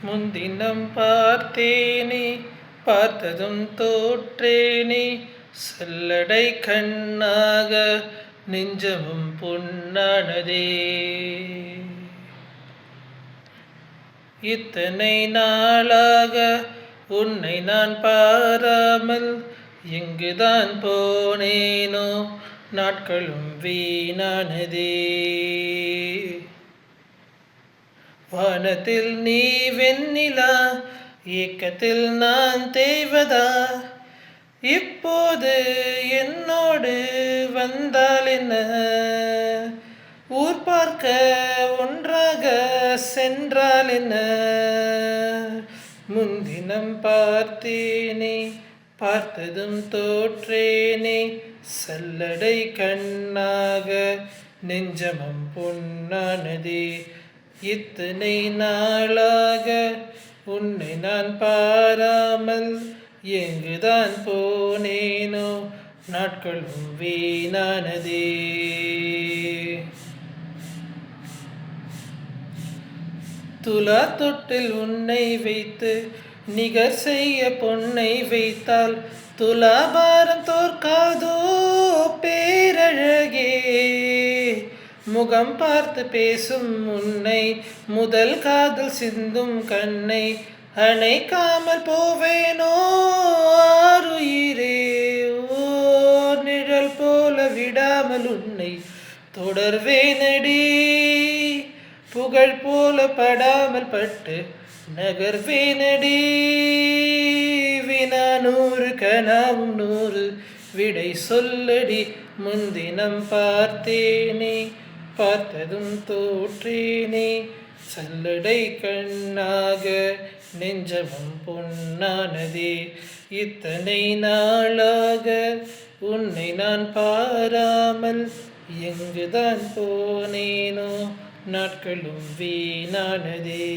முன்தினம் பார்த்தேனே பார்த்ததும் தோற்றேனே சல்லடை கண்ணாக நெஞ்சமும் பொன்னானதே. இத்தனை நாளாக உன்னை நான் பாராமல் எங்குதான் போனேனோ நாட்களும் வீணானதே. வானத்தில் நீ வெண்ணிலா ஏக்கத்தில் நான் தேவதா, இப்போது என்னோடு வந்தால் என்ன, ஊர் பார்க்க ஒன்றாக சென்றால் என்ன. முன்தினம் பார்த்தேனே பார்த்ததும் தோற்றேனே சல்லடை கண்ணாக நெஞ்சமும் பொன்னானதே. இத்தனை நாளாக உன்னை நான் பாராமல் எங்குதான் போனேனோ நாட்களும் வீணானதே. துலா தொட்டில் உன்னை வைத்து நிகர் செய்ய பொன்னை வைத்தால் துலாபாரம் தோற்காதோ பேரழகே. முகம் பார்த்து பேசும் உன்னை முதல் காதல் சிந்தும் கண்ணை அணைக்காமல் போவேனோ ஆருயிரே. ஓர் நிழல் போல விடாமல் உன்னை தொடர்வேனடி, புகழ் போல படாமல் பட்டு நகர்வேனடி. வினா 100 கனாவும் 100 விடை சொல்லடி. முன்தினம் பார்த்தேனே பார்த்ததும் தோற்றேனே சல்லடை கண்ணாக நெஞ்சமும் பொன்னானதே. இத்தனை நாளாக உன்னை நான் பாராமல் எங்குதான் போனேனோ நாட்களும் வீணானதே.